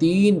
3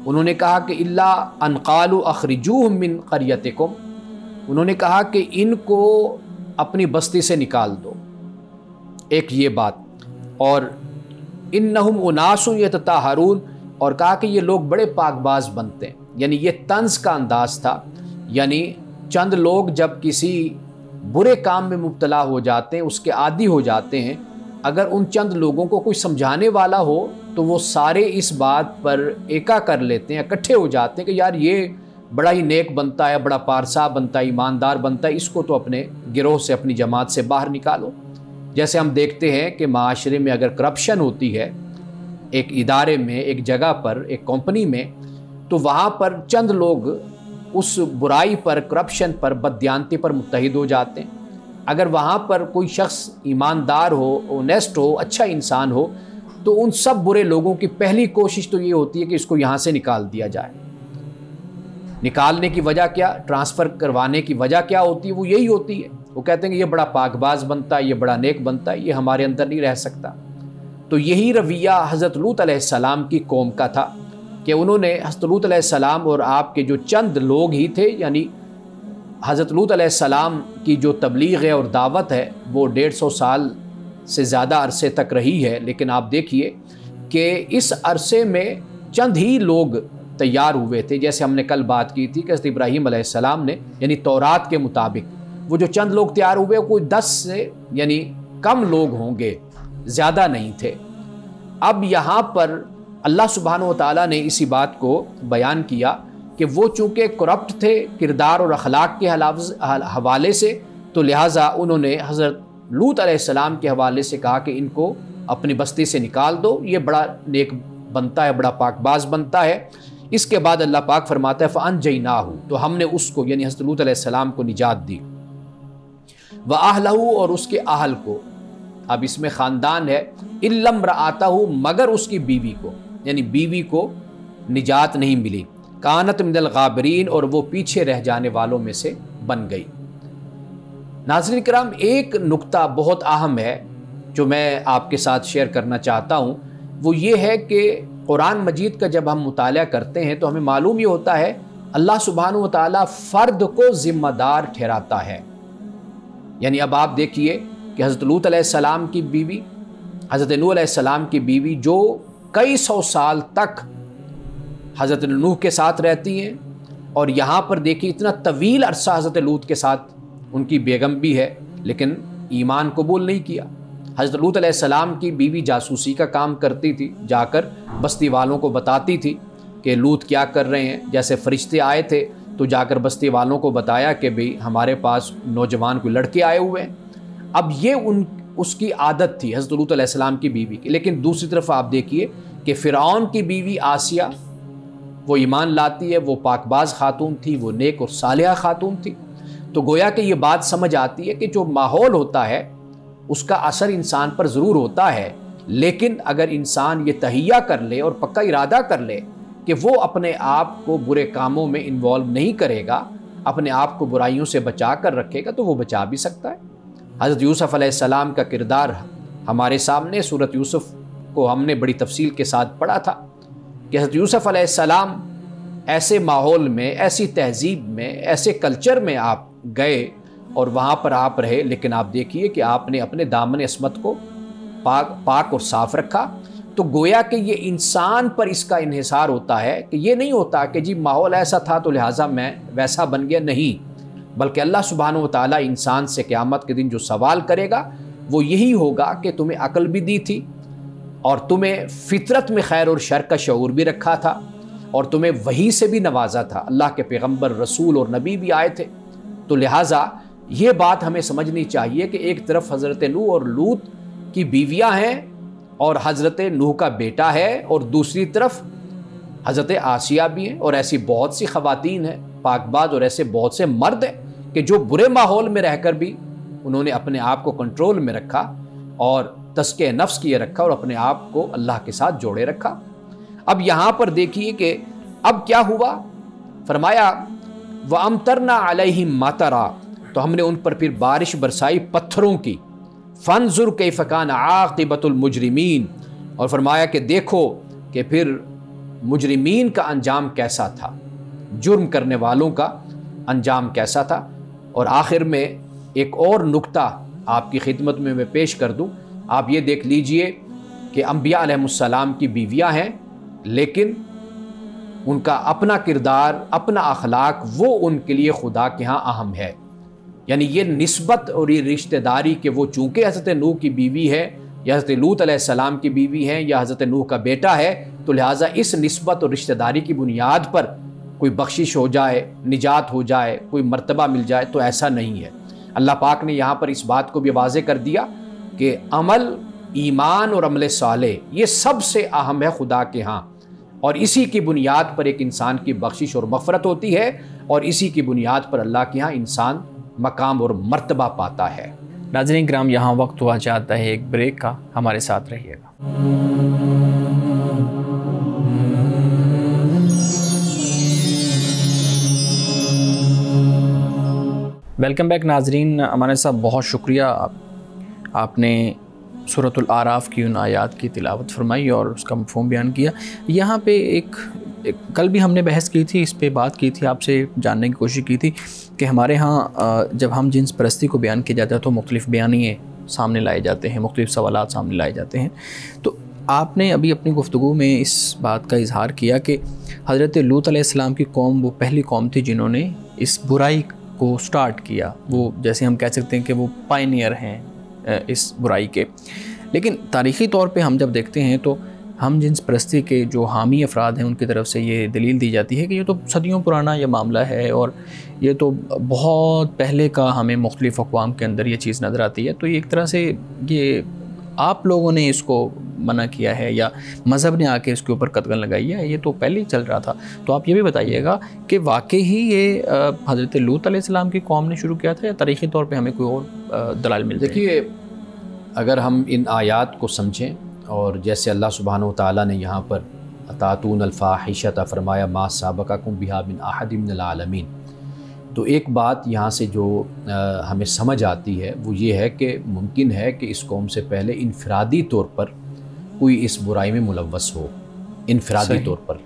انہوں نے کہا کہ الا ان قالوا اخرجوہم من قریتکم، انہوں نے کہا کہ ان کو اپنی بستی سے نکال دو، ایک یہ بات، اور انہم اناس یتطہرون، اور کہا کہ یہ لوگ بڑے پاک باز بنتے ہیں، یعنی یہ طنز کا انداز تھا، یعنی چند لوگ جب کسی برے کام میں مبتلا ہو جاتے ہیں، اس کے عادی ہو جاتے ہیں، اگر ان چند لوگوں کو کوئی سمجھانے والا ہو تو وہ سارے اس بات پر ایکا کر لیتے ہیں، اکٹھے ہو جاتے ہیں کہ یار یہ بڑا ہی نیک بنتا ہے، بڑا پارسا بنتا ہے، ایماندار بنتا ہے، اس کو تو اپنے گروہ سے، اپنی جماعت سے باہر نکالو۔ جیسے ہم دیکھتے ہیں کہ معاشرے میں اگر کرپشن ہوتی ہے ایک ادارے میں، ایک جگہ پر، ایک کمپنی میں، تو وہاں پر چند لوگ اس برائی پر، کرپشن پر، بددیانتی پر متحد ہو جاتے ہیں۔ اگر وہاں پر کوئی شخص ایماندار ہو، اونیسٹ ہو، اچھا انسان ہو، تو ان سب برے لوگوں کی پہلی کوشش تو یہ ہوتی ہے کہ اس کو یہاں سے نکال دیا جائے۔ نکالنے کی وجہ کیا، ٹرانسفر کروانے کی وجہ کیا ہوتی ہے؟ وہ یہی ہوتی ہے، وہ کہتے ہیں کہ یہ بڑا پاک باز بنتا ہے، یہ بڑا نیک بنتا ہے، یہ ہمارے اندر نہیں رہ سکتا۔ تو یہی رویہ حضرت لوط علیہ السلام کی قوم کا تھا کہ انہوں نے حضرت لوط علیہ السلام اور آپ کے جو چند لوگ ہی تھے، یعنی حضرت لوط علیہ السلام کی جو تبلیغ ہے اور دعوت ہے وہ 150 سال سے زیادہ عرصے تک رہی ہے، لیکن آپ دیکھیے کہ اس عرصے میں چند ہی لوگ تیار ہوئے تھے۔ جیسے ہم نے کل بات کی تھی کہ حضرت ابراہیم علیہ السلام نے، یعنی تورات کے مطابق وہ جو چند لوگ تیار ہوئے، کوئی 10 سے یعنی کم لوگ ہوں گے، زیادہ نہیں تھے۔ اب یہاں پر اللہ سبحانہ و تعالیٰ نے اسی بات کو بیان کیا کہ وہ چونکہ کرپٹ تھے کردار اور اخلاق کے حوالے سے، تو لہٰذا انہوں نے حضرت لوط علیہ السلام کے حوالے سے کہا کہ ان کو اپنی بستی سے نکال دو، یہ بڑا نیک بنتا ہے، بڑا پاک باز بنتا ہے۔ اس کے بعد اللہ پاک فرماتا ہے فَأَنْجَيْنَاهُ، تو ہم نے اس کو یعنی حضرت لوط علیہ السلام کو نجات دی، وَأَهْلَهُ، اور اس کے اہل کو، اب اس میں خاندان ہے، إِلَّا امْرَأَتَهُ، مگر اس کی بیوی کو، یعنی بیوی کو نجات نہیں ملی، کانت من الغابرین، اور وہ پیچھے رہ جانے والوں میں سے بن گئی۔ ناظرین کرام، ایک نکتہ بہت اہم ہے جو میں آپ کے ساتھ شیئر کرنا چاہتا ہوں، وہ یہ ہے کہ قرآن مجید کا جب ہم مطالعہ کرتے ہیں تو ہمیں معلوم یہ ہوتا ہے اللہ سبحانہ و تعالیٰ فرد کو ذمہ دار ٹھہراتا ہے۔ یعنی اب آپ دیکھیے کہ حضرت لوط علیہ السلام کی بیوی، حضرت نوح علیہ السلام کی بیوی، جو کئی سو سال تک حضرت نوح کے ساتھ رہتی ہیں، اور یہاں پر دیکھیے اتنا طویل عرصہ حضرت لوط کے ساتھ ان کی بیگم بھی ہے، لیکن ایمان قبول نہیں کیا۔ حضرت لوط علیہ السلام کی بیوی جاسوسی کا کام کرتی تھی، جا کر بستی والوں کو بتاتی تھی کہ لوط کیا کر رہے ہیں، جیسے فرشتے آئے تھے تو جا کر بستی والوں کو بتایا کہ بھئی ہمارے پاس نوجوان کوئی لڑکے آئے ہوئے ہیں۔ اب یہ اس کی عادت تھی حضرت لوط علیہ السلام کی بیوی کی۔ لیکن دوسری طرف آپ دیکھیے کہ فرعون کی بیوی آسیہ، وہ ایمان لاتی ہے، وہ پاک باز خاتون تھی، وہ نیک اور صالحہ خاتون تھی۔ تو گویا کہ یہ بات سمجھ آتی ہے کہ جو ماحول ہوتا ہے اس کا اثر انسان پر ضرور ہوتا ہے، لیکن اگر انسان یہ تہیہ کر لے اور پکا ارادہ کر لے کہ وہ اپنے آپ کو برے کاموں میں انوالو نہیں کرے گا، اپنے آپ کو برائیوں سے بچا کر رکھے گا، تو وہ بچا بھی سکتا ہے۔ حضرت یوسف علیہ السلام کا کردار ہمارے سامنے، سورۃ یوسف کو ہم نے بڑی تفصیل کے ساتھ پڑھا تھا کہ حضرت یوسف علیہ السلام ایسے ماحول میں، ایسی تہذیب میں، ایسے کلچر میں آپ گئے اور وہاں پر آپ رہے، لیکن آپ دیکھیے کہ آپ نے اپنے دامن عصمت کو پاک اور صاف رکھا۔ تو گویا کہ یہ انسان پر اس کا انحصار ہوتا ہے کہ یہ نہیں ہوتا کہ جی ماحول ایسا تھا تو لہٰذا میں ویسا بن گیا، نہیں، بلکہ اللہ سبحانہ و تعالیٰ انسان سے قیامت کے دن جو سوال کرے گا وہ یہی ہوگا کہ تمہیں عقل بھی دی تھی، اور تمہیں فطرت میں خیر اور شر کا شعور بھی رکھا تھا، اور تمہیں وحی سے بھی نوازا تھا، اللہ کے پیغمبر، رسول اور نبی بھی آئے تھے۔ تو لہٰذا یہ بات ہمیں سمجھنی چاہیے کہ ایک طرف حضرت نوح اور لوط کی بیویاں ہیں اور حضرت نوح کا بیٹا ہے، اور دوسری طرف حضرت آسیہ بھی ہیں، اور ایسی بہت سی خواتین ہیں پاک باز، اور ایسے بہت سے مرد ہیں کہ جو برے ماحول میں رہ کر بھی انہوں نے اپنے آپ کو کنٹرول میں رکھا اور تزکیہ نفس کیے رکھا، اور اپنے آپ کو اللہ کے ساتھ جوڑے رکھا۔ اب یہاں پر دیکھیے کہ اب کیا ہوا، فرمایا وَأَمْطَرْنَا عَلَيْهِمْ مَطَرًا، تو ہم نے ان پر پھر بارش برسائی پتھروں کی، فَانْظُرْ كَيْفَ كَانَ عَاقِبَةُ الْمُجْرِمِينَ، اور فرمایا کہ دیکھو کہ پھر مجرمین کا انجام کیسا تھا، جرم کرنے والوں کا انجام کیسا تھا۔ اور آخر میں ایک اور نکتہ آپ کی خدمت میں پیش کر دوں، آپ یہ دیکھ لیجئے کہ انبیاء علیہ السلام کی بیویاں ہیں، لیکن ان کا اپنا کردار، اپنا اخلاق، وہ ان کے لیے خدا کے ہاں اہم ہے۔ یعنی یہ نسبت اور یہ رشتہ داری کہ وہ چونکہ حضرت نوح کی بیوی ہے یا حضرت لوط علیہ السلام کی بیوی ہے یا حضرت نوح کا بیٹا ہے، تو لہٰذا اس نسبت اور رشتہ داری کی بنیاد پر کوئی بخشش ہو جائے، نجات ہو جائے، کوئی مرتبہ مل جائے، تو ایسا نہیں ہے۔ اللہ پاک نے یہاں پر اس بات کو بھی واضح کر دیا کہ عمل، ایمان اور عمل صالح یہ سب سے اہم ہے خدا کے ہاں، اور اسی کی بنیاد پر ایک انسان کی بخشش اور مغفرت ہوتی ہے، اور اسی کی بنیاد پر اللہ کے ہاں انسان مقام اور مرتبہ پاتا ہے۔ ناظرین کرام، یہاں وقت ہوا چاہتا ہے ایک بریک کا، ہمارے ساتھ رہیے گا۔ ویلکم بیک ناظرین۔ امانت صاحب، بہت شکریہ، آپ نے سورۃ الاعراف کی ان آیات کی تلاوت فرمائی اور اس کا مفہوم بیان کیا۔ یہاں پہ ایک کل بھی ہم نے بحث کی تھی، اس پہ بات کی تھی، آپ سے جاننے کی کوشش کی تھی کہ ہمارے ہاں جب ہم جنس پرستی کو بیان کیا جاتا ہے تو مختلف بیانیے سامنے لائے جاتے ہیں، مختلف سوالات سامنے لائے جاتے ہیں۔ تو آپ نے ابھی اپنی گفتگو میں اس بات کا اظہار کیا کہ حضرت لوط علیہ السلام کی قوم وہ پہلی قوم تھی جنہوں نے اس برائی کو سٹارٹ کیا، وہ جیسے ہم کہہ سکتے ہیں کہ وہ پائنیئر ہیں اس برائی کے۔ لیکن تاریخی طور پہ ہم جب دیکھتے ہیں تو ہم جنس پرستی کے جو حامی افراد ہیں ان کی طرف سے یہ دلیل دی جاتی ہے کہ یہ تو صدیوں پرانا یہ معاملہ ہے، اور یہ تو بہت پہلے کا ہمیں مختلف اقوام کے اندر یہ چیز نظر آتی ہے۔ تو یہ ایک طرح سے یہ آپ لوگوں نے اس کو منع کیا ہے یا مذہب نے آ کے اس کے اوپر قدغن لگائی ہے، یہ تو پہلے ہی چل رہا تھا۔ تو آپ یہ بھی بتائیے گا کہ واقعی ہی یہ حضرت لوط علیہ السلام کی قوم نے شروع کیا تھا یا تاریخی طور پہ ہمیں کوئی اور دلائل ملتے ہیں؟ دیکھیے، اگر ہم ان آیات کو سمجھیں، اور جیسے اللہ سبحانہ و تعالیٰ نے یہاں پر اتاتون الفاحشۃ فرمایا ما سابقکم بہا من احد من العالمین، تو ایک بات یہاں سے جو ہمیں سمجھ آتی ہے وہ یہ ہے کہ ممکن ہے کہ اس قوم سے پہلے انفرادی طور پر کوئی اس برائی میں ملوث ہو، انفرادی طور پر،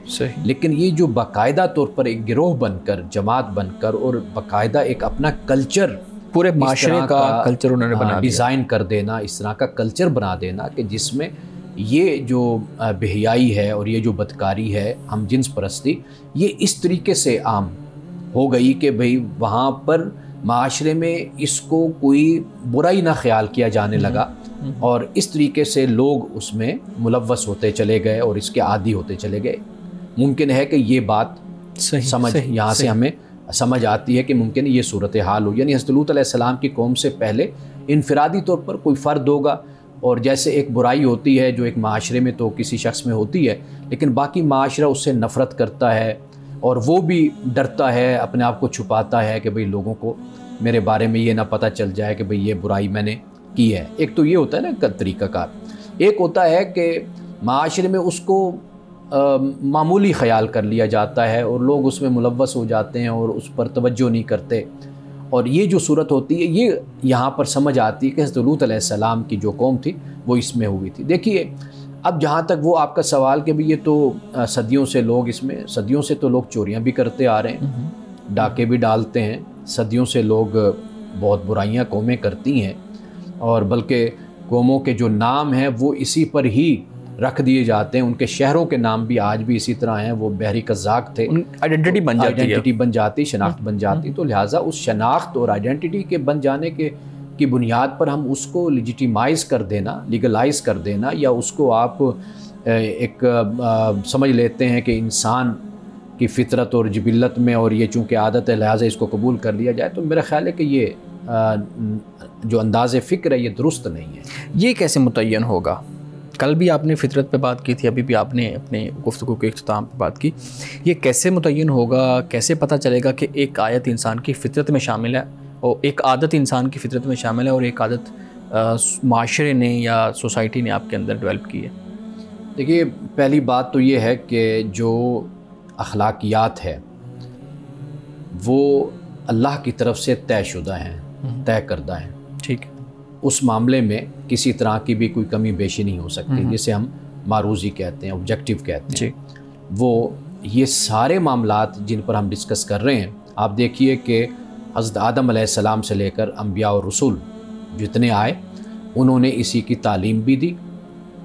لیکن یہ جو باقاعدہ طور پر ایک گروہ بن کر، جماعت بن کر، اور باقاعدہ ایک اپنا کلچر، پورے معاشرے کا کلچر انہوں نے بنا دیا، ڈیزائن کر دینا، اس طرح کا کلچر بنا دینا کہ جس میں یہ جو بے حیائی ہے اور یہ جو بدکاری ہے، ہم جنس پرستی، یہ اس طریقے سے عام ہو گئی کہ بھئی وہاں پر معاشرے میں اس کو کوئی برائی نہ خیال کیا جانے لگا، اور اس طریقے سے لوگ اس میں ملوث ہوتے چلے گئے اور اس کے عادی ہوتے چلے گئے۔ ممکن ہے کہ یہ بات سمجھ یہاں سے ہمیں سمجھ آتی ہے کہ ممکن یہ صورتحال ہو، یعنی حضرت لوط علیہ السلام کی قوم سے پہلے انفرادی طور پر کوئی فرد ہوگا، اور جیسے ایک برائی ہوتی ہے جو ایک معاشرے میں تو کسی شخص میں ہوتی ہے، لیکن باقی معاشرہ اس سے نفرت کرتا ہے، اور وہ بھی ڈرتا ہے، اپنے آپ کو چھپاتا ہے کہ بھئی لوگوں کو میرے بارے میں یہ نہ پتہ چل جائے کہ بھئی یہ برائی میں نے کی ہے۔ ایک تو یہ ہوتا ہے نا طریقہ کار، ایک ہوتا ہے کہ معاشرے میں اس کو معمولی خیال کر لیا جاتا ہے اور لوگ اس میں ملوث ہو جاتے ہیں اور اس پر توجہ نہیں کرتے، اور یہ جو صورت ہوتی ہے یہ یہاں پر سمجھ آتی ہے کہ حضرت لوط علیہ السلام کی جو قوم تھی وہ اس میں ہوئی تھی۔ دیکھیے، اب جہاں تک وہ آپ کا سوال کہ بھی یہ تو صدیوں سے لوگ اس میں، صدیوں سے تو لوگ چوریاں بھی کرتے آ رہے ہیں، ڈاکے بھی ڈالتے ہیں، صدیوں سے لوگ بہت برائیاں قومیں کرتی ہیں، اور بلکہ قوموں کے جو نام ہیں وہ اسی پر ہی رکھ دیے جاتے ہیں، ان کے شہروں کے نام بھی آج بھی اسی طرح ہیں، وہ بحری قزاق تھے، آئیڈینٹی بن جاتی، شناخت بن جاتی، تو لہٰذا اس شناخت اور آئیڈینٹی کے بن جانے کی بنیاد پر ہم اس کو لیجیٹیمائز کر دینا، لیگلائز کر دینا، یا اس کو آپ ایک سمجھ لیتے ہیں کہ انسان کی فطرت اور جبلت میں، اور یہ چونکہ عادت ہے لہٰذا اس کو قبول کر لیا جائے، تو میرا خیال ہے کہ یہ جو انداز فکر ہے یہ درست نہیں ہے۔ یہ کیسے متعین ہوگا؟ کل بھی آپ نے فطرت پہ بات کی تھی، ابھی بھی آپ نے اپنے گفتگو کے اختتام پہ بات کی، یہ کیسے متعین ہوگا، کیسے پتہ چلے گا کہ ایک آیت انسان کی فطرت میں شامل ہے، اور ایک عادت انسان کی فطرت میں شامل ہے، اور ایک عادت معاشرے نے یا سوسائٹی نے آپ کے اندر ڈیولپ کی ہے؟ دیکھیے، پہلی بات تو یہ ہے کہ جو اخلاقیات ہے وہ اللہ کی طرف سے طے شدہ ہیں، طے کردہ ہیں، ٹھیک ہے، اس معاملے میں کسی طرح کی بھی کوئی کمی بیشی نہیں ہو سکتی، جسے ہم معروضی کہتے ہیں، آبجیکٹیو کہتے ہیں، وہ یہ سارے معاملات جن پر ہم ڈسکس کر رہے ہیں، آپ دیکھیے کہ حضرت آدم علیہ السلام سے لے کر انبیاء اور رسول جتنے آئے انہوں نے اسی کی تعلیم بھی دی،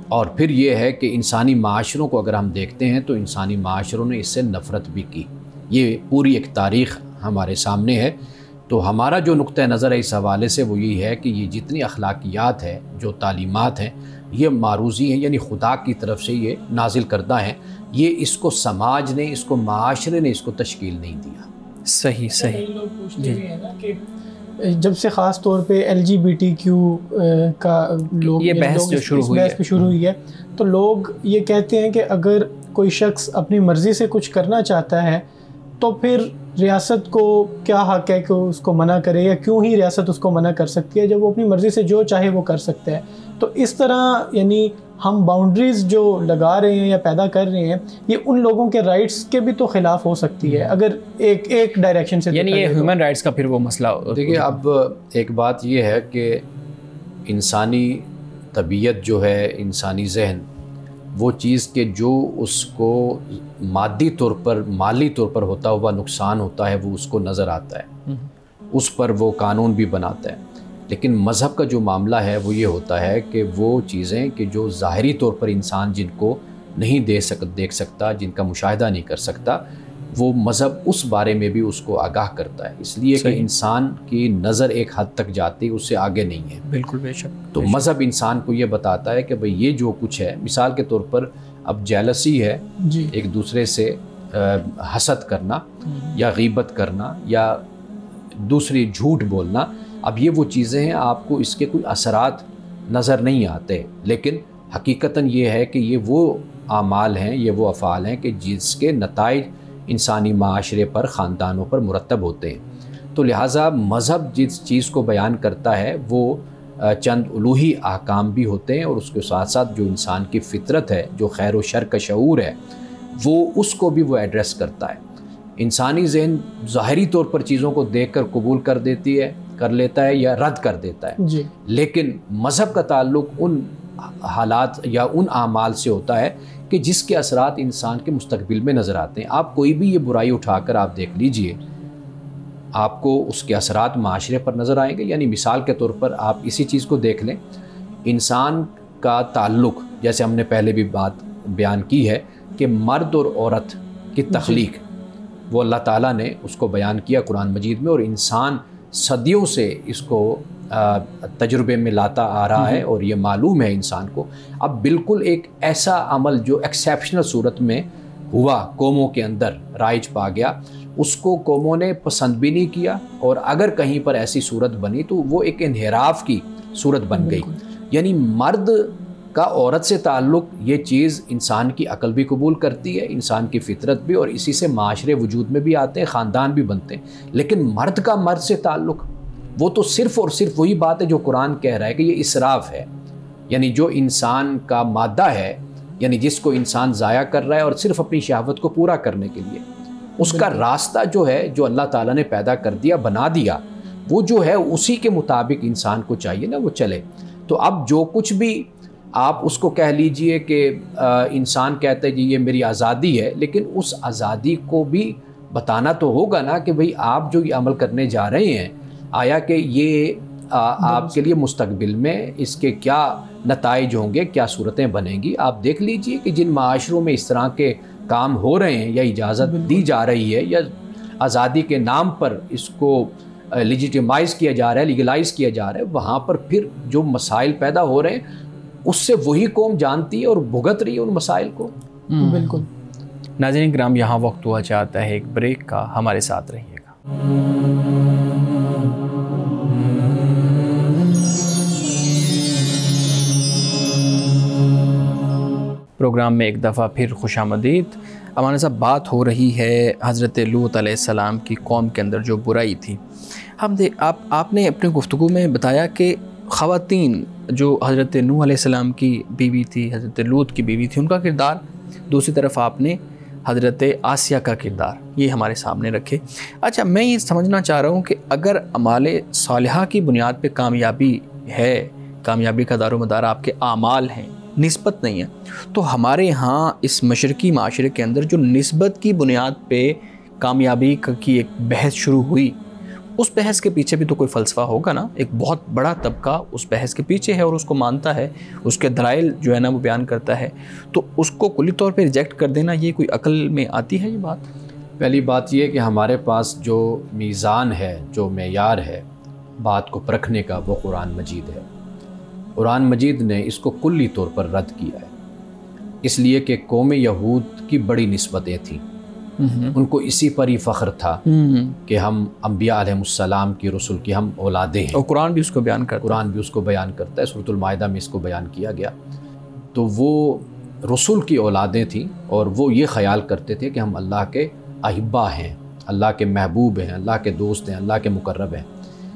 اور پھر یہ ہے کہ انسانی معاشروں کو اگر ہم دیکھتے ہیں تو انسانی معاشروں نے اس سے نفرت بھی کی۔ یہ پوری ایک تاریخ ہمارے سامنے ہے۔ تو ہمارا جو نقطہ نظر ہے اس حوالے سے وہ یہی ہے کہ یہ جتنی اخلاقیات ہیں، جو تعلیمات ہیں، یہ معروضی ہیں، یعنی خدا کی طرف سے یہ نازل کردہ ہیں۔ یہ اس کو سماج نے، اس کو معاشرے نے اس کو تشکیل نہیں دیا۔ صحیح لوگ پوچھتے بھی ہیں نا کہ جب سے خاص طور پہ LGBTQ کا لوگ یہ بحث جو شروع ہوئی ہے تو لوگ یہ کہتے ہیں کہ اگر کوئی شخص اپنی مرضی سے کچھ کرنا چاہتا ہے تو پھر ریاست کو کیا حق ہے کہ اس کو منع کرے، یا کیوں ہی ریاست اس کو منع کر سکتی ہے جب وہ اپنی مرضی سے جو چاہے وہ کر سکتا ہے۔ تو اس طرح یعنی ہم باؤنڈریز جو لگا رہے ہیں یا پیدا کر رہے ہیں، یہ ان لوگوں کے رائٹس کے بھی تو خلاف ہو سکتی ہے اگر ایک ڈائریکشن سے، یعنی یہ ہیومن رائٹس کا پھر وہ مسئلہ۔ دیکھیے اب ایک بات یہ ہے کہ انسانی طبیعت جو ہے، انسانی ذہن، وہ چیز کہ جو اس کو مادی طور پر، مالی طور پر ہوتا ہوا نقصان ہوتا ہے وہ اس کو نظر آتا ہے، اس پر وہ قانون بھی بناتا ہے۔ لیکن مذہب کا جو معاملہ ہے وہ یہ ہوتا ہے کہ وہ چیزیں کہ جو ظاہری طور پر انسان جن کو نہیں دیکھ سکتا، جن کا مشاہدہ نہیں کر سکتا، وہ مذہب اس بارے میں بھی اس کو آگاہ کرتا ہے، اس لیے کہ انسان کی نظر ایک حد تک جاتی ہے، اس سے آگے نہیں ہے۔ بالکل، بے شک۔ تو مذہب انسان کو یہ بتاتا ہے کہ بھئی یہ جو کچھ ہے، مثال کے طور پر اب جیلسی ہے، ایک دوسرے سے حسد کرنا یا غیبت کرنا یا دوسری جھوٹ بولنا، اب یہ وہ چیزیں ہیں، آپ کو اس کے کوئی اثرات نظر نہیں آتے، لیکن حقیقتاً یہ ہے کہ یہ وہ اعمال ہیں، یہ وہ افعال ہیں کہ جس کے نتائج انسانی معاشرے پر، خاندانوں پر مرتب ہوتے ہیں۔ تو لہٰذا مذہب جس چیز کو بیان کرتا ہے وہ چند الوہی احکام بھی ہوتے ہیں، اور اس کے ساتھ ساتھ جو انسان کی فطرت ہے، جو خیر و شر کا شعور ہے، وہ اس کو بھی وہ ایڈریس کرتا ہے۔ انسانی ذہن ظاہری طور پر چیزوں کو دیکھ کر قبول کر لیتا ہے یا رد کر دیتا ہے، لیکن مذہب کا تعلق ان حالات یا ان اعمال سے ہوتا ہے کہ جس کے اثرات انسان کے مستقبل میں نظر آتے ہیں۔ آپ کوئی بھی یہ برائی اٹھا کر آپ دیکھ لیجئے، آپ کو اس کے اثرات معاشرے پر نظر آئیں گے۔ یعنی مثال کے طور پر آپ اسی چیز کو دیکھ لیں، انسان کا تعلق، جیسے ہم نے پہلے بھی بات بیان کی ہے کہ مرد اور عورت کی تخلیق وہ اللہ تعالیٰ نے اس کو بیان کیا قرآن مجید میں، اور انسان صدیوں سے اس کو تجربے میں لاتا آ رہا ہے، اور یہ معلوم ہے انسان کو۔ اب بالکل ایک ایسا عمل جو ایکسیپشنل صورت میں ہوا، قوموں کے اندر رائج پا گیا، اس کو قوموں نے پسند بھی نہیں کیا، اور اگر کہیں پر ایسی صورت بنی تو وہ ایک انحراف کی صورت بن گئی۔ یعنی مرد کا عورت سے تعلق، یہ چیز انسان کی عقل بھی قبول کرتی ہے، انسان کی فطرت بھی، اور اسی سے معاشرے وجود میں بھی آتے ہیں، خاندان بھی بنتے ہیں۔ لیکن مرد کا مرد سے تعلق، وہ تو صرف اور صرف وہی بات ہے جو قرآن کہہ رہا ہے کہ یہ اسراف ہے، یعنی جو انسان کا مادہ ہے، یعنی جس کو انسان ضائع کر رہا ہے اور صرف اپنی شہوت کو پورا کرنے کے لیے، اس کا راستہ جو ہے، جو اللہ تعالیٰ نے پیدا کر دیا، بنا دیا، وہ جو ہے اسی کے مطابق انسان کو چاہیے نا وہ چلے۔ تو اب جو کچھ بھی آپ اس کو کہہ لیجئے کہ انسان کہتا ہے جی یہ میری آزادی ہے، لیکن اس آزادی کو بھی بتانا تو ہوگا نا کہ بھئی آپ جو یہ عمل کرنے جا رہے ہیں، آیا کہ یہ آپ کے لیے مستقبل میں اس کے کیا نتائج ہوں گے، کیا صورتیں بنیں گی۔ آپ دیکھ لیجئے کہ جن معاشروں میں اس طرح کے کام ہو رہے ہیں، یا اجازت دی جا رہی ہے، یا آزادی کے نام پر اس کو لیجیٹیمائز کیا جا رہا ہے، لیگلائز کیا جا رہا ہے، وہاں پر پھر جو مسائل پیدا ہو رہے ہیں اس سے وہی قوم جانتی ہے اور بھگت رہی ہے ان مسائل کو۔ بالکل۔ ناظرین کرام، یہاں وقت ہوا چاہتا ہے ایک بریک کا، ہمارے ساتھ رہیے گا۔ پروگرام میں ایک دفعہ پھر خوش آمدید۔ امانہ صاحب، بات ہو رہی ہے حضرت لوط علیہ السلام کی قوم کے اندر جو برائی تھی۔ آپ نے اپنی گفتگو میں بتایا کہ خواتین جو حضرت نوح علیہ السلام کی بیوی تھی، حضرت لوط کی بیوی تھی، ان کا کردار، دوسری طرف آپ نے حضرت آسیہ کا کردار یہ ہمارے سامنے رکھے۔ اچھا، میں یہ سمجھنا چاہ رہا ہوں کہ اگر اعمال صالحہ کی بنیاد پہ کامیابی ہے، کامیابی کا دار و مدار آپ کے اعمال ہیں، نسبت نہیں ہے. تو ہمارے یہاں اس مشرقی معاشرے کے اندر جو نسبت کی بنیاد پہ کامیابی کی ایک بحث شروع ہوئی، اس بحث کے پیچھے بھی تو کوئی فلسفہ ہوگا نا. ایک بہت بڑا طبقہ اس بحث کے پیچھے ہے اور اس کو مانتا ہے، اس کے دلائل جو ہے نا وہ بیان کرتا ہے. تو اس کو کلی طور پہ ریجیکٹ کر دینا، یہ کوئی عقل میں آتی ہے یہ بات؟ پہلی بات یہ کہ ہمارے پاس جو میزان ہے، جو معیار ہے بات کو پرکھنے کا، وہ قرآن مجید ہے. قرآن مجید نے اس کو کلی طور پر رد کیا ہے، اس لیے کہ قوم یہود کی بڑی نسبتیں تھیں. ان کو اسی پر ہی فخر تھا کہ ہم انبیاء علیہ السلام کی، رسول کی ہم اولادیں ہیں. اور قرآن بھی اس کو بیان کرتا ہے. قرآن بھی اس کو بیان کرتا ہے. سورۃ المائدہ میں اس کو بیان کیا گیا. تو وہ رسول کی اولادیں تھیں اور وہ یہ خیال کرتے تھے کہ ہم اللہ کے احبا ہیں، اللہ کے محبوب ہیں، اللہ کے دوست ہیں، اللہ کے مقرب ہیں.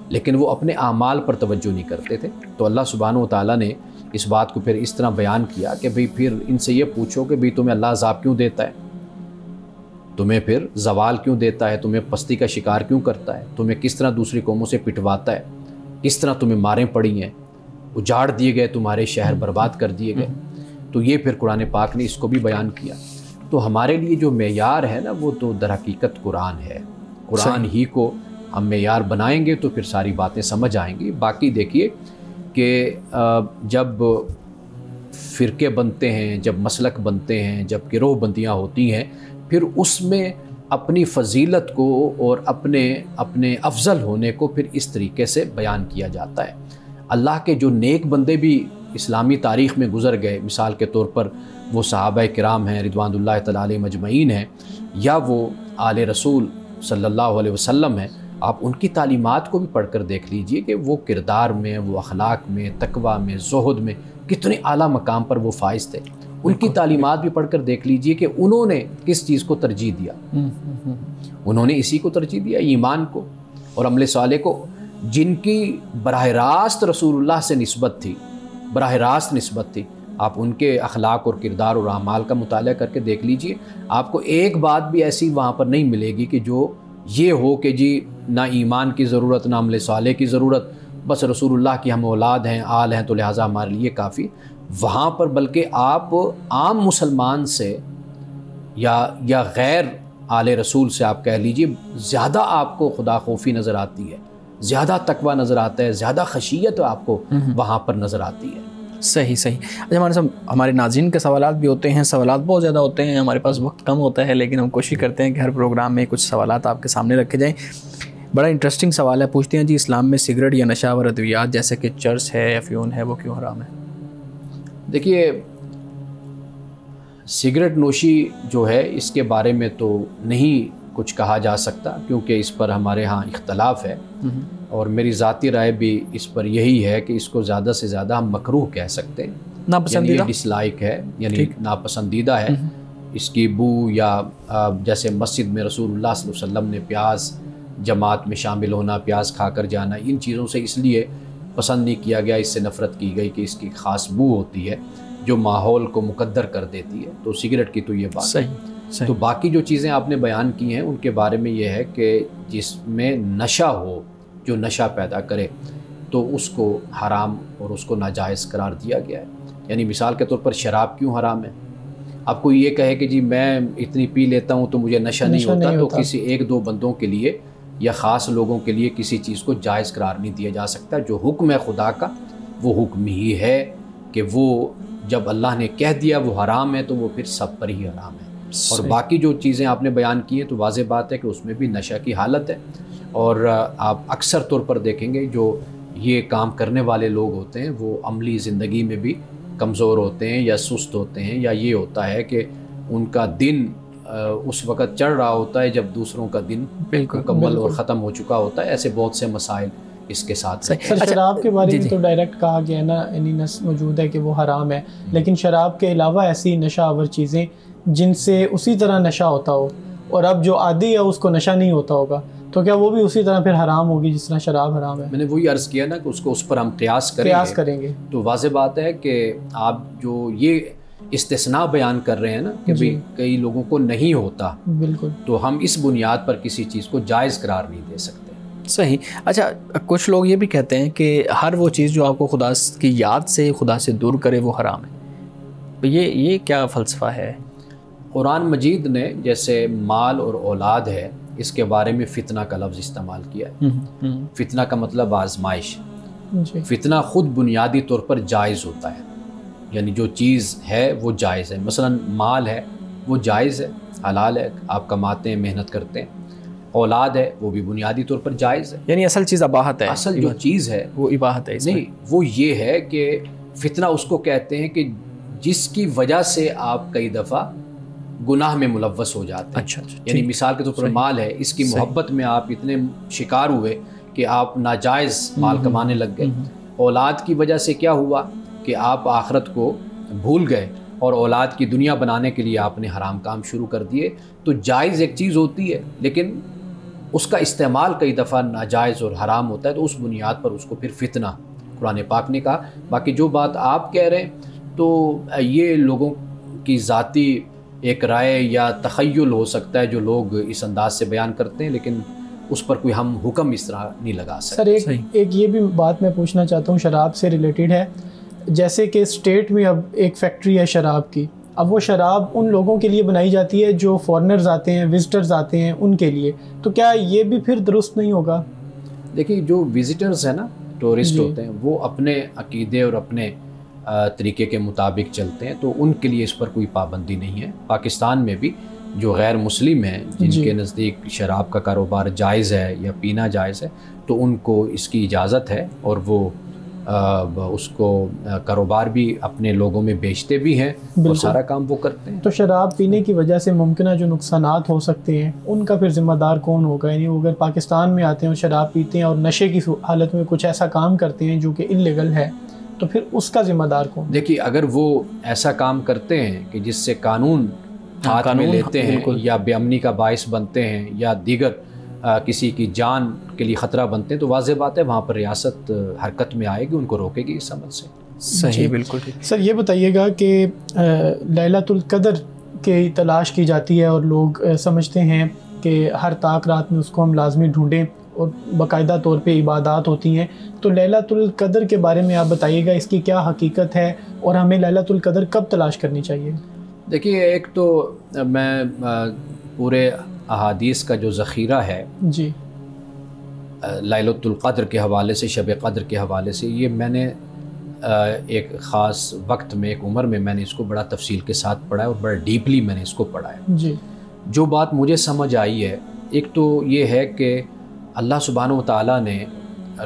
لیکن وہ اپنے اعمال پر توجہ نہیں کرتے تھے. تو اللہ سبحانہ و تعالیٰ نے اس بات کو پھر اس طرح بیان کیا کہ بھئی پھر ان سے یہ پوچھو کہ بھئی تمہیں اللہ عذاب کیوں دیتا ہے، تمہیں پھر زوال کیوں دیتا ہے، تمہیں پستی کا شکار کیوں کرتا ہے، تمہیں کس طرح دوسری قوموں سے پٹواتا ہے، کس طرح تمہیں ماریں پڑی ہیں، اجاڑ دیے گئے، تمہارے شہر برباد کر دیے گئے. تو یہ پھر قرآن پاک نے اس کو بھی بیان کیا. تو ہمارے لیے جو معیار ہے نا وہ تو در حقیقت قرآن ہے. قرآن ہی کو ہم معیار بنائیں گے تو پھر ساری باتیں سمجھ آئیں گی. باقی دیکھیے کہ جب فرقے بنتے ہیں، جب مسلک بنتے ہیں، جب گروہ بندیاں ہوتی ہیں، پھر اس میں اپنی فضیلت کو اور اپنے افضل ہونے کو پھر اس طریقے سے بیان کیا جاتا ہے. اللہ کے جو نیک بندے بھی اسلامی تاریخ میں گزر گئے، مثال کے طور پر وہ صحابہ کرام ہیں رضوان اللہ تعالیٰ علیہم اجمعین ہیں، یا وہ آل رسول صلی اللہ علیہ وسلم ہیں، آپ ان کی تعلیمات کو بھی پڑھ کر دیکھ لیجئے کہ وہ کردار میں، وہ اخلاق میں، تقوی میں، زہد میں کتنے اعلیٰ مقام پر وہ فائز تھے. ان کی تعلیمات بھی پڑھ کر دیکھ لیجئے کہ انہوں نے کس چیز کو ترجیح دیا. انہوں نے اسی کو ترجیح دیا، ایمان کو اور عمل صالح کو، جن کی براہ راست رسول اللہ سے نسبت تھی، براہ راست نسبت تھی. آپ ان کے اخلاق اور کردار اور اعمال کا مطالعہ کر کے دیکھ لیجئے، آپ کو ایک بات بھی ایسی وہاں پر نہیں ملے گی کہ جو یہ ہو کہ جی نہ ایمان کی ضرورت، نہ عمل صالح کی ضرورت، بس رسول اللہ کی ہم اولاد ہیں، آل ہیں، تو لہٰذا ہمارے لیے کافی. وہاں پر بلکہ آپ عام مسلمان سے یا غیر آل رسول سے آپ کہہ لیجئے زیادہ آپ کو خدا خوفی نظر آتی ہے، زیادہ تقوی نظر آتا ہے، زیادہ خشیت آپ کو وہاں پر نظر آتی ہے. صحیح. اچھا ہمارے ناظرین کے سوالات بھی ہوتے ہیں، سوالات بہت زیادہ ہوتے ہیں، ہمارے پاس وقت کم ہوتا ہے، لیکن ہم کوشش کرتے ہیں کہ ہر پروگرام میں کچھ سوالات آپ کے سامنے رکھے جائیں. بڑا انٹرسٹنگ سوال ہے، پوچھتے ہیں جی اسلام میں سگریٹ یا نشہ آور ادویات جیسے کہ چرس ہے، افیون ہے، وہ کیوں حرام ہے؟ دیکھیے سگریٹ نوشی جو ہے اس کے بارے میں تو نہیں کچھ کہا جا سکتا، کیونکہ اس پر ہمارے ہاں اختلاف ہے، اور میری ذاتی رائے بھی اس پر یہی ہے کہ اس کو زیادہ سے زیادہ ہم مکروہ کہہ سکتے ہیں، ناپسندیدہ، یعنی ڈس لائک ہے، یعنی ناپسندیدہ ہے. اس کی بو یا جیسے مسجد میں رسول اللہ صلی اللہ علیہ وسلم نے پیاز، جماعت میں شامل ہونا، پیاز کھا کر جانا، ان چیزوں سے اس لیے پسند نہیں کیا گیا، اس سے نفرت کی گئی کہ اس کی خاص بو ہوتی ہے جو ماحول کو مقدر کر دیتی ہے. تو سگریٹ کی تو یہ بات ہے. تو باقی جو چیزیں آپ نے بیان کی ہیں ان کے بارے میں یہ ہے کہ جس میں نشہ ہو، جو نشہ پیدا کرے، تو اس کو حرام اور اس کو ناجائز قرار دیا گیا ہے. یعنی مثال کے طور پر شراب کیوں حرام ہے؟ آپ کو یہ کہے کہ جی میں اتنی پی لیتا ہوں تو مجھے نشہ نہیں ہوتا، تو کسی ایک دو بندوں کے لیے یا خاص لوگوں کے لیے کسی چیز کو جائز قرار نہیں دیا جا سکتا. جو حکم ہے خدا کا وہ حکم ہی ہے کہ وہ جب اللہ نے کہہ دیا وہ حرام ہے تو وہ پھر سب پر ہی حرام ہے. اور باقی جو چیزیں آپ نے بیان کی ہیں تو واضح بات ہے کہ اس میں بھی نشہ کی حالت ہے. اور آپ اکثر طور پر دیکھیں گے جو یہ کام کرنے والے لوگ ہوتے ہیں وہ عملی زندگی میں بھی کمزور ہوتے ہیں یا سست ہوتے ہیں، یا یہ ہوتا ہے کہ ان کا دن اس وقت چڑھ رہا ہوتا ہے جب دوسروں کا دن مکمل اور ختم ہو چکا ہوتا ہے. ایسے بہت سے مسائل اس کے ساتھ. سر شراب کے بارے میں تو ڈائریکٹ کہا گیا نا، یعنی نص موجود ہے کہ وہ حرام ہے، لیکن شراب کے علاوہ ایسی نشہ آور چیزیں جن سے اسی طرح نشہ ہوتا ہو، اور اب جو عادی ہے اس کو نشہ نہیں ہوتا ہوگا، تو کیا وہ بھی اسی طرح پھر حرام ہوگی جس طرح شراب حرام ہے؟ میں نے وہی عرض کیا نا کہ اس کو اس پر ہم قیاس کریں گے تو واضح بات ہے کہ آپ جو یہ استثناء بیان کر رہے ہیں نا کہ بھی کئی لوگوں کو نہیں ہوتا، بالکل، تو ہم اس بنیاد پر کسی چیز کو جائز قرار نہیں دے سکتے. صحیح. اچھا کچھ لوگ یہ بھی کہتے ہیں کہ ہر وہ چیز جو آپ کو خدا کی یاد سے، خدا سے دور کرے وہ حرام ہے. یہ کیا فلسفہ ہے؟ قرآن مجید نے جیسے مال اور اولاد ہے اس کے بارے میں فتنہ کا لفظ استعمال کیا ہے. فتنہ کا مطلب آزمائش. فتنہ خود بنیادی طور پر جائز ہوتا ہے، یعنی جو چیز ہے وہ جائز ہے. مثلا مال ہے وہ جائز ہے، حلال ہے، آپ کماتے ہیں، محنت کرتے ہیں. اولاد ہے وہ بھی بنیادی طور پر جائز ہے، یعنی اصل چیز اباحت ہے. اصل جو چیز ہے وہ اباحت ہے. نہیں، وہ یہ ہے کہ فتنہ اس کو کہتے ہیں کہ جس کی وجہ سے آپ کئی دفعہ گناہ میں ملوث ہو جاتے ہیں. اچھا. یعنی مثال کے طور پر مال ہے، اس کی محبت میں آپ اتنے شکار ہوئے کہ آپ ناجائز مال کمانے لگ گئے. اولاد کی وجہ سے کیا ہوا کہ آپ آخرت کو بھول گئے اور اولاد کی دنیا بنانے کے لیے آپ نے حرام کام شروع کر دیے. تو جائز ایک چیز ہوتی ہے لیکن اس کا استعمال کئی دفعہ ناجائز اور حرام ہوتا ہے، تو اس بنیاد پر اس کو پھر فتنہ قرآن پاک نے کہا. باقی جو بات آپ کہہ رہے ہیں تو یہ لوگوں کی ذاتی ایک رائے یا تخیل ہو سکتا ہے جو لوگ اس انداز سے بیان کرتے ہیں، لیکن اس پر کوئی ہم حکم اس طرح نہیں لگا سکتے. سر ایک یہ بھی بات میں پوچھنا چاہتا ہوں، شراب سے ریلیٹڈ ہے. جیسے کہ اسٹیٹ میں اب ایک فیکٹری ہے شراب کی، اب وہ شراب ان لوگوں کے لیے بنائی جاتی ہے جو فارنرز آتے ہیں، وزٹرز آتے ہیں، ان کے لیے، تو کیا یہ بھی پھر درست نہیں ہوگا؟ دیکھیے جو وزٹرز ہیں نا، ٹورسٹ ہوتے ہیں، وہ اپنے عقیدے اور اپنے طریقے کے مطابق چلتے ہیں، تو ان کے لیے اس پر کوئی پابندی نہیں ہے. پاکستان میں بھی جو غیر مسلم ہیں جن کے نزدیک شراب کا کاروبار جائز ہے یا پینا جائز ہے، تو ان کو اس کی اجازت ہے اور وہ اس کو کاروبار بھی اپنے لوگوں میں بیچتے بھی ہیں اور سارا کام وہ کرتے ہیں. تو شراب پینے کی وجہ سے ممکنہ جو نقصانات ہو سکتے ہیں ان کا پھر ذمہ دار کون ہوگا؟ یعنی وہ اگر پاکستان میں آتے ہیں اور شراب پیتے ہیں اور نشے کی حالت میں کچھ ایسا کام کرتے ہیں جو کہ انلیگل ہے، تو پھر اس کا ذمہ دار کون؟ دیکھیے اگر وہ ایسا کام کرتے ہیں کہ جس سے قانون ہاتھ میں لیتے ہیں یا بے امنی کا باعث بنتے ہیں یا دیگر کسی کی جان کے لیے خطرہ بنتے ہیں، تو واضح بات ہے وہاں پر ریاست حرکت میں آئے گی، ان کو روکے گی اس عمل سے. صحیح، بالکل ٹھیک. سر یہ بتائیے گا کہ لیلۃ القدر کی تلاش کی جاتی ہے اور لوگ سمجھتے ہیں کہ ہر طاق رات میں اس کو ہم لازمی ڈھونڈیں اور باقاعدہ طور پہ عبادات ہوتی ہیں، تو لیلۃ القدر کے بارے میں آپ بتائیے گا اس کی کیا حقیقت ہے اور ہمیں لیلۃ القدر کب تلاش کرنی چاہیے؟ دیکھیے ایک تو میں پورے احادیث کا جو ذخیرہ ہے جی لیلۃ القدر کے حوالے سے، شب قدر کے حوالے سے، یہ میں نے ایک خاص وقت میں، ایک عمر میں میں نے اس کو بڑا تفصیل کے ساتھ پڑھا ہے اور بڑا ڈیپلی میں نے اس کو پڑھا ہے. جی جو بات مجھے سمجھ آئی ہے، ایک تو یہ ہے کہ اللہ سبحانہ و تعالیٰ نے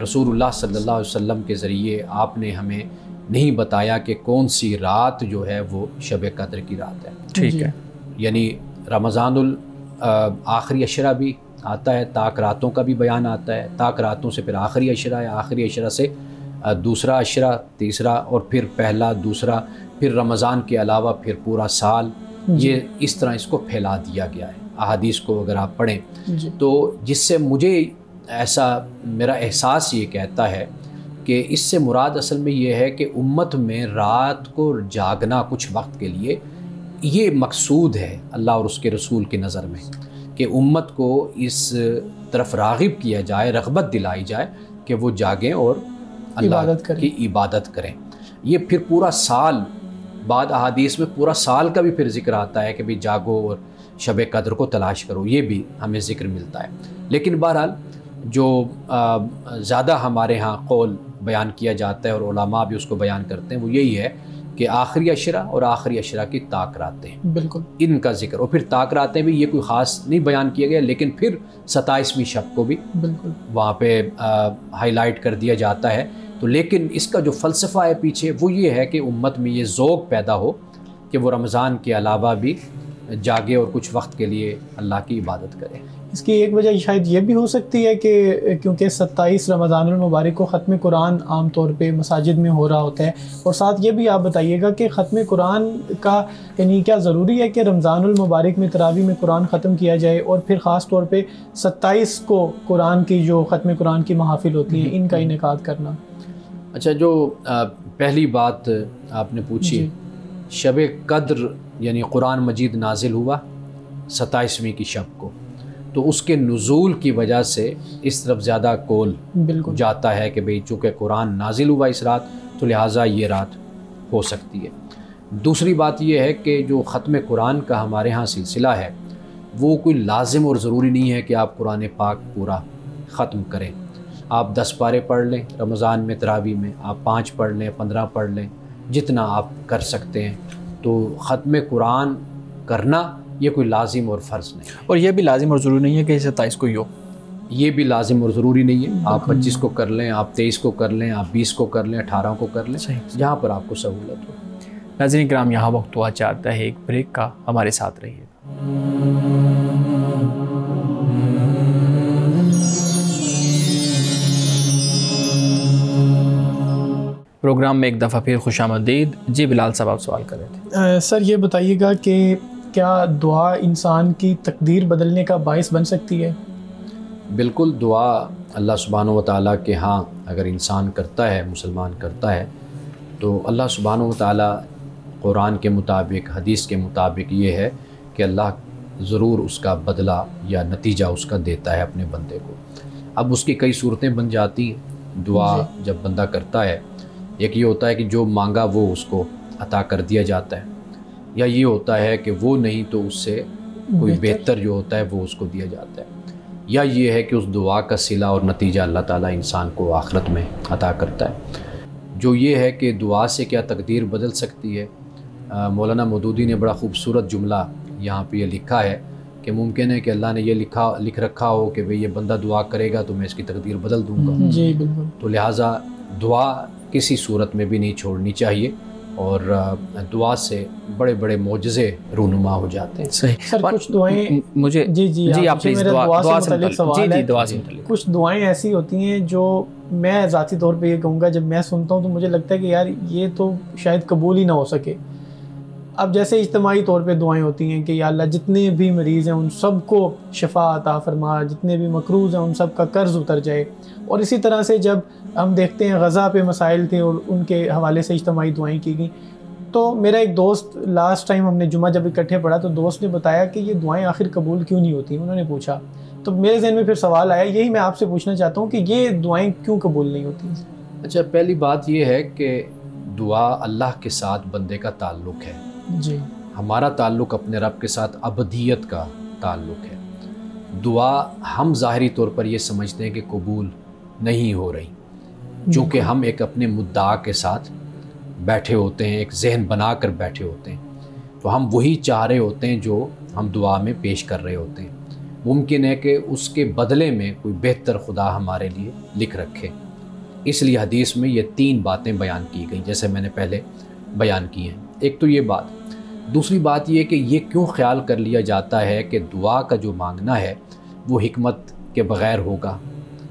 رسول اللہ صلی اللہ علیہ وسلم کے ذریعے آپ نے ہمیں نہیں بتایا کہ کون سی رات جو ہے وہ شب قدر کی رات ہے. ٹھیک ہے. یعنی رمضان آخری عشرہ بھی آتا ہے، طاق راتوں کا بھی بیان آتا ہے، طاق راتوں سے پھر آخری عشرہ ہے، آخری عشرہ سے دوسرا عشرہ، تیسرا، اور پھر پہلا، دوسرا، پھر رمضان کے علاوہ پھر پورا سال. یہ اس طرح اس کو پھیلا دیا گیا ہے احادیث کو اگر آپ پڑھیں. تو جس سے مجھے ایسا میرا احساس یہ کہتا ہے کہ اس سے مراد اصل میں یہ ہے کہ امت میں رات کو جاگنا کچھ وقت کے لیے یہ مقصود ہے اللہ اور اس کے رسول کی نظر میں، کہ امت کو اس طرف راغب کیا جائے، رغبت دلائی جائے کہ وہ جاگیں اور اللہ کی عبادت کریں. یہ پھر پورا سال، بعد احادیث میں پورا سال کا بھی پھر ذکر آتا ہے کہ بھی جاگو اور شب قدر کو تلاش کرو، یہ بھی ہمیں ذکر ملتا ہے. لیکن بہرحال جو زیادہ ہمارے ہاں قول بیان کیا جاتا ہے اور علماء بھی اس کو بیان کرتے ہیں، وہ یہی ہے کہ آخری عشرہ اور آخری عشرہ کی طاق راتیں، بالکل ان کا ذکر. اور پھر طاق راتیں بھی یہ کوئی خاص نہیں بیان کیا گیا، لیکن پھر 27ویں شب کو بھی بالکل وہاں پہ ہائی لائٹ کر دیا جاتا ہے. تو لیکن اس کا جو فلسفہ ہے پیچھے وہ یہ ہے کہ امت میں یہ ذوق پیدا ہو کہ وہ رمضان کے علاوہ بھی جاگے اور کچھ وقت کے لیے اللہ کی عبادت کرے. اس کی ایک وجہ شاید یہ بھی ہو سکتی ہے کہ کیونکہ 27 رمضان المبارک کو ختم قرآن عام طور پہ مساجد میں ہو رہا ہوتا ہے، اور ساتھ یہ بھی آپ بتائیے گا کہ ختم قرآن کا یعنی کیا ضروری ہے کہ رمضان المبارک میں تراویح میں قرآن ختم کیا جائے اور پھر خاص طور پہ 27 کو قرآن کی جو ختم قرآن کی محافل ہوتی ہیں ان کا انعقاد کرنا؟ اچھا، جو پہلی بات آپ نے پوچھی، شب قدر یعنی قرآن مجید نازل ہوا 27ویں کی شب کو، تو اس کے نزول کی وجہ سے اس طرف زیادہ قول جاتا ہے کہ بھئی چونکہ قرآن نازل ہوا اس رات تو لہٰذا یہ رات ہو سکتی ہے. دوسری بات یہ ہے کہ جو ختم قرآن کا ہمارے ہاں سلسلہ ہے وہ کوئی لازم اور ضروری نہیں ہے کہ آپ قرآن پاک پورا ختم کریں. آپ 10 پارے پڑھ لیں رمضان میں، تراویح میں آپ 5 پڑھ لیں، 15 پڑھ لیں، جتنا آپ کر سکتے ہیں. تو ختم قرآن کرنا یہ کوئی لازم اور فرض نہیں. اور یہ بھی لازم اور ضروری نہیں ہے کہ 27 کو ہی ہو. یہ بھی لازم اور ضروری نہیں ہے. آپ 25 کو کر لیں، آپ 23 کو کر لیں، آپ 20 کو کر لیں، 18 کو کر لیں، جہاں پر آپ کو سہولت ہو. ناظرین کرام، یہاں وقت ہوا چاہتا ہے ایک بریک کا، ہمارے ساتھ رہیے. پروگرام میں ایک دفعہ پھر خوش آمدید. جی بلال صاحب، آپ سوال کر رہے تھے. سر یہ بتائیے گا کہ کیا دعا انسان کی تقدیر بدلنے کا باعث بن سکتی ہے؟ بالکل. دعا اللہ سبحانہ و تعالیٰ کے ہاں اگر انسان کرتا ہے، مسلمان کرتا ہے، تو اللہ سبحانہ و تعالیٰ قرآن کے مطابق، حدیث کے مطابق یہ ہے کہ اللہ ضرور اس کا بدلہ یا نتیجہ اس کا دیتا ہے اپنے بندے کو. اب اس کی کئی صورتیں بن جاتی ہیں. دعا جب بندہ کرتا ہے، ایک یہ ہوتا ہے کہ جو مانگا وہ اس کو عطا کر دیا جاتا ہے، یا یہ ہوتا ہے کہ وہ نہیں تو اس سے کوئی بہتر جو ہوتا ہے وہ اس کو دیا جاتا ہے، یا یہ ہے کہ اس دعا کا صلہ اور نتیجہ اللہ تعالیٰ انسان کو آخرت میں عطا کرتا ہے. جو یہ ہے کہ دعا سے کیا تقدیر بدل سکتی ہے، مولانا مودودی نے بڑا خوبصورت جملہ یہاں پہ یہ لکھا ہے کہ ممکن ہے کہ اللہ نے یہ لکھ رکھا ہو کہ بھئی یہ بندہ دعا کرے گا تو میں اس کی تقدیر بدل دوں گا. جی بالکل. تو لہٰذا دعا کسی صورت میں بھی نہیں چھوڑنی چاہیے، اور دعا سے بڑے بڑے معجزے رونما ہو جاتے ہیں. صحیح. سر کچھ دعائیں مجھے جی آپ پلیز دعا سے متعلق سوال ہے. دعا سے متعلق کچھ دعائیں ایسی ہوتی ہیں جو میں ذاتی طور پہ یہ کہوں گا، جب میں سنتا ہوں تو مجھے لگتا ہے کہ یار یہ تو شاید قبول ہی نہ ہو سکے. اب جیسے اجتماعی طور پہ دعائیں ہوتی ہیں کہ یا اللہ جتنے بھی مریض ہیں ان سب کو شفا عطا فرما، جتنے بھی مقروض ہیں ان سب کا قرض اتر جائے. اور اسی طرح سے جب ہم دیکھتے ہیں غزہ پہ مسائل تھے اور ان کے حوالے سے اجتماعی دعائیں کی گئیں، تو میرا ایک دوست لاسٹ ٹائم ہم نے جمعہ جب اکٹھے پڑھا تو دوست نے بتایا کہ یہ دعائیں آخر قبول کیوں نہیں ہوتی. انہوں نے پوچھا تو میرے ذہن میں پھر سوال آیا، یہی میں آپ سے پوچھنا چاہتا ہوں کہ یہ دعائیں کیوں قبول نہیں ہوتی؟ اچھا، پہلی بات یہ ہے کہ دعا اللہ کے ساتھ بندے کا تعلق ہے. جی. ہمارا تعلق اپنے رب کے ساتھ ابدیت کا تعلق ہے. دعا ہم ظاہری طور پر یہ سمجھتے ہیں کہ قبول نہیں ہو رہی، چونکہ ہم ایک اپنے مدعا کے ساتھ بیٹھے ہوتے ہیں، ایک ذہن بنا کر بیٹھے ہوتے ہیں، تو ہم وہی چاہ رہے ہوتے ہیں جو ہم دعا میں پیش کر رہے ہوتے ہیں. ممکن ہے کہ اس کے بدلے میں کوئی بہتر خدا ہمارے لیے لکھ رکھے. اس لیے حدیث میں یہ 3 باتیں بیان کی گئیں جیسے میں نے پہلے بیان کی ہیں. ایک تو یہ بات. دوسری بات یہ کہ یہ کیوں خیال کر لیا جاتا ہے کہ دعا کا جو مانگنا ہے وہ حکمت کے بغیر ہوگا،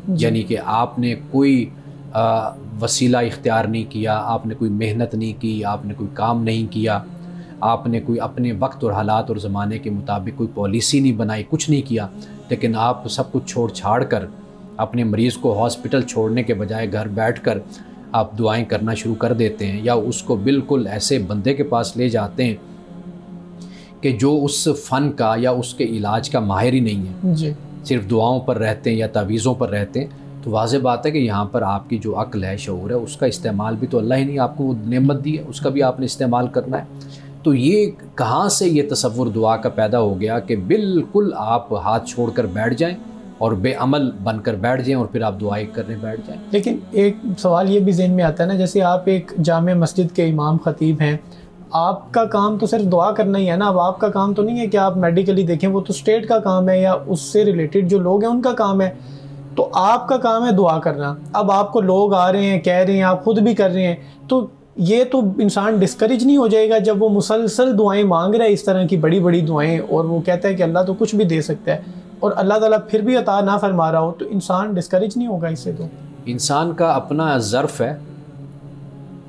یعنی کہ آپ نے کوئی وسیلہ اختیار نہیں کیا، آپ نے کوئی محنت نہیں کی، آپ نے کوئی کام نہیں کیا، آپ نے کوئی اپنے وقت اور حالات اور زمانے کے مطابق کوئی پالیسی نہیں بنائی، کچھ نہیں کیا، لیکن آپ سب کچھ چھوڑ چھاڑ کر اپنے مریض کو ہاسپٹل چھوڑنے کے بجائے گھر بیٹھ کر آپ دعائیں کرنا شروع کر دیتے ہیں، یا اس کو بالکل ایسے بندے کے پاس لے جاتے ہیں کہ جو اس فن کا یا اس کے علاج کا ماہر ہی نہیں ہے، جی. صرف دعاؤں پر رہتے ہیں یا تعویذوں پر رہتے ہیں. تو واضح بات ہے کہ یہاں پر آپ کی جو عقل ہے، شعور ہے، اس کا استعمال بھی تو اللہ ہی نہیں آپ کو نعمت دی ہے، اس کا بھی آپ نے استعمال کرنا ہے. تو یہ کہاں سے یہ تصور دعا کا پیدا ہو گیا کہ بالکل آپ ہاتھ چھوڑ کر بیٹھ جائیں اور بے عمل بن کر بیٹھ جائیں اور پھر آپ دعائیں کرنے بیٹھ جائیں؟ لیکن ایک سوال یہ بھی ذہن میں آتا ہے نا، جیسے آپ ایک جامع مسجد کے امام خطیب ہیں، آپ کا کام تو صرف دعا کرنا ہی ہے نا. اب آپ کا کام تو نہیں ہے کہ آپ میڈیکلی دیکھیں، وہ تو اسٹیٹ کا کام ہے یا اس سے ریلیٹڈ جو لوگ ہیں ان کا کام ہے. تو آپ کا کام ہے دعا کرنا. اب آپ کو لوگ آ رہے ہیں، کہہ رہے ہیں، آپ خود بھی کر رہے ہیں، تو یہ تو انسان ڈسکریج نہیں ہو جائے گا جب وہ مسلسل دعائیں مانگ رہا ہے، اس طرح کی بڑی بڑی دعائیں، اور وہ کہتا ہے کہ اللہ تو کچھ بھی دے سکتا ہے اور اللہ تعالیٰ پھر بھی عطا نہ فرما رہا ہو، تو انسان ڈسکریج نہیں ہوگا اس سے؟ تو انسان کا اپنا ظرف ہے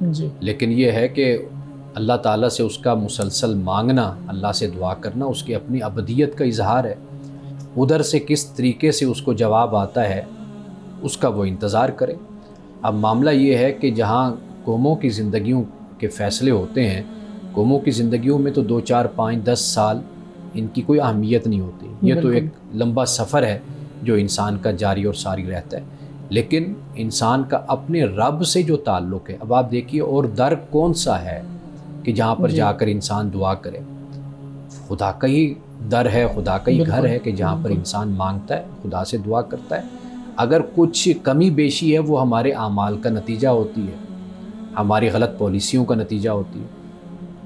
جی. لیکن یہ ہے کہ اللہ تعالیٰ سے اس کا مسلسل مانگنا، اللہ سے دعا کرنا اس کی اپنی ابدیت کا اظہار ہے. ادھر سے کس طریقے سے اس کو جواب آتا ہے اس کا وہ انتظار کرے. اب معاملہ یہ ہے کہ جہاں قوموں کی زندگیوں کے فیصلے ہوتے ہیں، قوموں کی زندگیوں میں تو 2 4 5 10 سال ان کی کوئی اہمیت نہیں ہوتی. یہ تو ایک لمبا سفر ہے جو انسان کا جاری اور ساری رہتا ہے. لیکن انسان کا اپنے رب سے جو تعلق ہے، اب آپ دیکھیے اور در کون سا ہے کہ جہاں پر جا کر انسان دعا کرے. خدا کا ہی در ہے, خدا کا ہی گھر ہے کہ جہاں پر انسان مانگتا ہے, خدا سے دعا کرتا ہے. اگر کچھ کمی بیشی ہے وہ ہمارے اعمال کا نتیجہ ہوتی ہے, ہماری غلط پالیسیوں کا نتیجہ ہوتی ہے.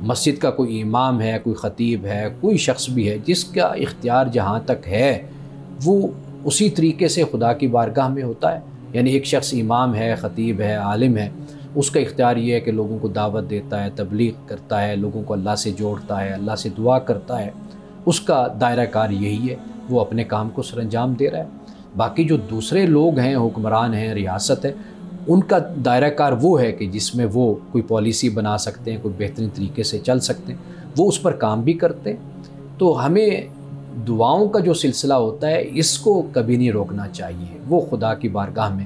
مسجد کا کوئی امام ہے, کوئی خطیب ہے, کوئی شخص بھی ہے جس کا اختیار جہاں تک ہے وہ اسی طریقے سے خدا کی بارگاہ میں ہوتا ہے. یعنی ایک شخص امام ہے, خطیب ہے, عالم ہے, اس کا اختیار یہ ہے کہ لوگوں کو دعوت دیتا ہے, تبلیغ کرتا ہے, لوگوں کو اللہ سے جوڑتا ہے, اللہ سے دعا کرتا ہے. اس کا دائرہ کار یہی ہے, وہ اپنے کام کو سر انجام دے رہا ہے. باقی جو دوسرے لوگ ہیں, حکمران ہیں, ریاست ہے, ان کا دائرہ کار وہ ہے کہ جس میں وہ کوئی پالیسی بنا سکتے ہیں, کوئی بہترین طریقے سے چل سکتے ہیں, وہ اس پر کام بھی کرتے ہیں. تو ہمیں دعاؤں کا جو سلسلہ ہوتا ہے اس کو کبھی نہیں روکنا چاہیے, وہ خدا کی بارگاہ میں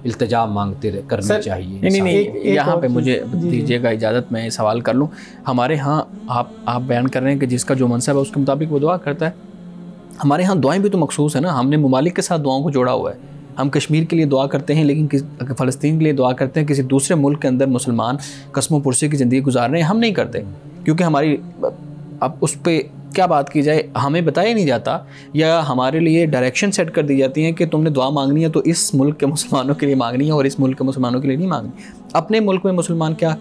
التجا مانگتے کرنا چاہیے. نہیں, یہاں پہ مجھے دیجیے گا اجازت, میں سوال کر لوں. ہمارے ہاں آپ بیان کر رہے ہیں کہ جس کا جو منصب ہے اس کے مطابق وہ دعا کرتا ہے. ہمارے ہاں دعائیں بھی تو مخصوص ہیں نا, ہم نے ممالک کے ساتھ دعاؤں کو جوڑا ہوا ہے. ہم کشمیر کے لیے دعا کرتے ہیں, لیکن فلسطین کے لیے دعا کرتے ہیں. کسی دوسرے ملک کے اندر مسلمان قسم و پرسی کی زندگی گزار رہے ہیں, ہم نہیں کرتے, کیونکہ ہماری اب اس پہ کیا بات کی جائے, ہمیں بتایا نہیں جاتا, یا ہمارے لیے ڈائریکشن سیٹ کر دی جاتی ہیں کہ تم نے دعا مانگنی ہے تو اس ملک کے مسلمانوں کے لیے مانگنی ہے اور اس ملک کے مسلمانوں کے لیے نہیں مانگنی. اپنے ملک میں مسلمان کیا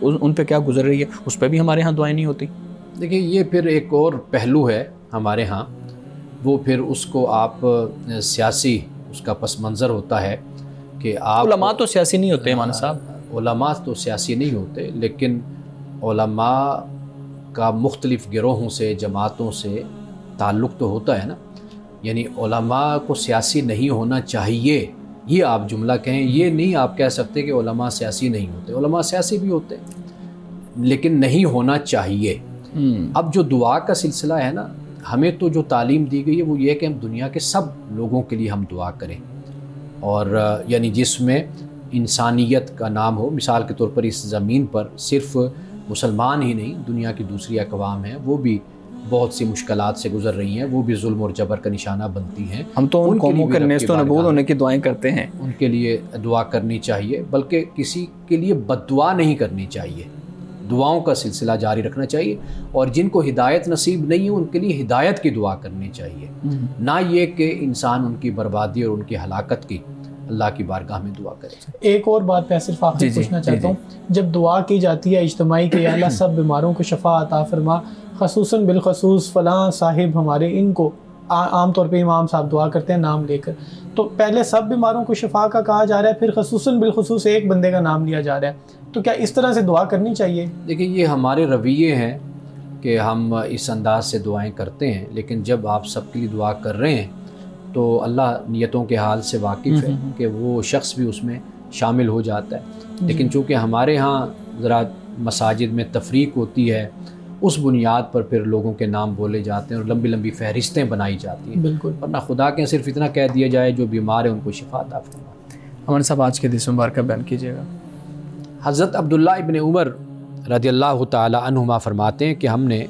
ان پہ کیا گزر رہی ہے, اس پہ بھی ہمارے ہاں دعائیں نہیں ہوتی. دیکھیں یہ پھر ایک اور پہلو ہے ہمارے ہاں, وہ پھر اس کو آپ سیاسی اس کا پس منظر ہوتا ہے کہ آپ علماء تو سیاسی نہیں ہوتے مولانا صاحب. علماء تو سیاسی نہیں ہوتے, لیکن علماء کا مختلف گروہوں سے, جماعتوں سے تعلق تو ہوتا ہے نا. یعنی علماء کو سیاسی نہیں ہونا چاہیے یہ آپ جملہ کہیں, یہ نہیں آپ کہہ سکتے کہ علماء سیاسی نہیں ہوتے. علماء سیاسی بھی ہوتے ہیں لیکن نہیں ہونا چاہیے. اب جو دعا کا سلسلہ ہے نا, ہمیں تو جو تعلیم دی گئی ہے وہ یہ ہے کہ ہم دنیا کے سب لوگوں کے لیے ہم دعا کریں, اور یعنی جس میں انسانیت کا نام ہو. مثال کے طور پر اس زمین پر صرف مسلمان ہی نہیں, دنیا کی دوسری اقوام ہیں, وہ بھی بہت سی مشکلات سے گزر رہی ہیں, وہ بھی ظلم اور جبر کا نشانہ بنتی ہیں. ہم تو ان قوموں کے نیست و نبود ہونے کی دعائیں کرتے ہیں, ان کے لیے دعا کرنی چاہیے, بلکہ کسی کے لیے بد دعا نہیں کرنی چاہیے. دعاؤں کا سلسلہ جاری رکھنا چاہیے, اور جن کو ہدایت نصیب نہیں ہے ان کے لیے ہدایت کی دعا کرنی چاہیے, نہ یہ کہ انسان ان کی بربادی اور ان کی ہلاکت کی اللہ کی بارگاہ میں دعا کرے. ایک اور بات میں صرف آخر پوچھنا چاہتا ہوں, جب دعا کی جاتی ہے اجتماعی کہ یا اللہ سب بیماروں کو شفا عطا فرما, خصوصاً بالخصوص فلاں صاحب ہمارے, ان کو عام طور پہ امام صاحب دعا کرتے ہیں نام لے کر, تو پہلے سب بیماروں کو شفا کا کہا جا رہا ہے, پھر خصوصاً بالخصوص ایک بندے کا نام لیا جا رہا ہے, تو کیا اس طرح سے دعا کرنی چاہیے؟ دیکھیں یہ ہمارے رویے ہیں کہ ہم اس انداز سے دعائیں کرتے ہیں, لیکن جب آپ سب کے لیے دعا کر رہے ہیں تو اللہ نیتوں کے حال سے واقف ہے کہ وہ شخص بھی اس میں شامل ہو جاتا ہے. لیکن چونکہ ہمارے ہاں ذرا مساجد میں تفریق ہوتی ہے, اس بنیاد پر پھر لوگوں کے نام بولے جاتے ہیں اور لمبی لمبی فہرستیں بنائی جاتی ہیں. بالکل, ورنہ خدا کے صرف اتنا کہہ دیا جائے جو بیمار ہیں ان کو شفا عطا فرما. ہمارے صاحب آج کے حدیث مبارکہ بیان کیجیے گا. حضرت عبداللہ ابن عمر رضی اللہ تعالی عنہما فرماتے ہیں کہ ہم نے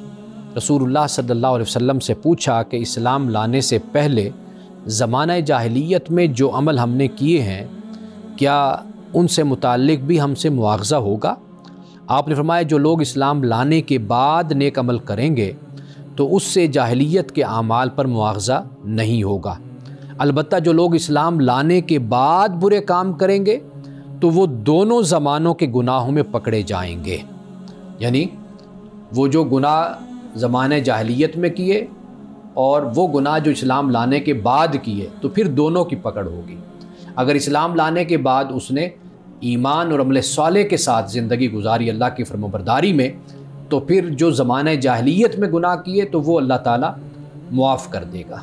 رسول اللہ صلی اللہ علیہ وسلم سے پوچھا کہ اسلام لانے سے پہلے زمانہ جاہلیت میں جو عمل ہم نے کیے ہیں کیا ان سے متعلق بھی ہم سے مواخذہ ہوگا؟ آپ نے فرمایا جو لوگ اسلام لانے کے بعد نیک عمل کریں گے تو اس سے جاہلیت کے اعمال پر مواخذہ نہیں ہوگا, البتہ جو لوگ اسلام لانے کے بعد برے کام کریں گے تو وہ دونوں زمانوں کے گناہوں میں پکڑے جائیں گے. یعنی وہ جو گناہ زمانہ جاہلیت میں کیے اور وہ گناہ جو اسلام لانے کے بعد کیے تو پھر دونوں کی پکڑ ہوگی. اگر اسلام لانے کے بعد اس نے ایمان اور عمل صالح کے ساتھ زندگی گزاری اللہ کی فرمانبرداری میں, تو پھر جو زمانہ جاہلیت میں گناہ کیے تو وہ اللہ تعالیٰ معاف کر دے گا.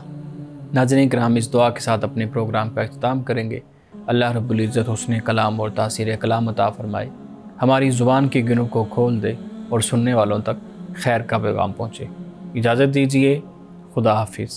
ناظرین کرام, اس دعا کے ساتھ اپنے پروگرام کا اختتام کریں گے. اللہ رب العزت حسن کلام اور تاثیر کلام عطا فرمائے, ہماری زبان کے گنوں کو کھول دے اور سننے والوں تک خیر کا پیغام پہنچے. اجازت دیجیے, خدا حافظ.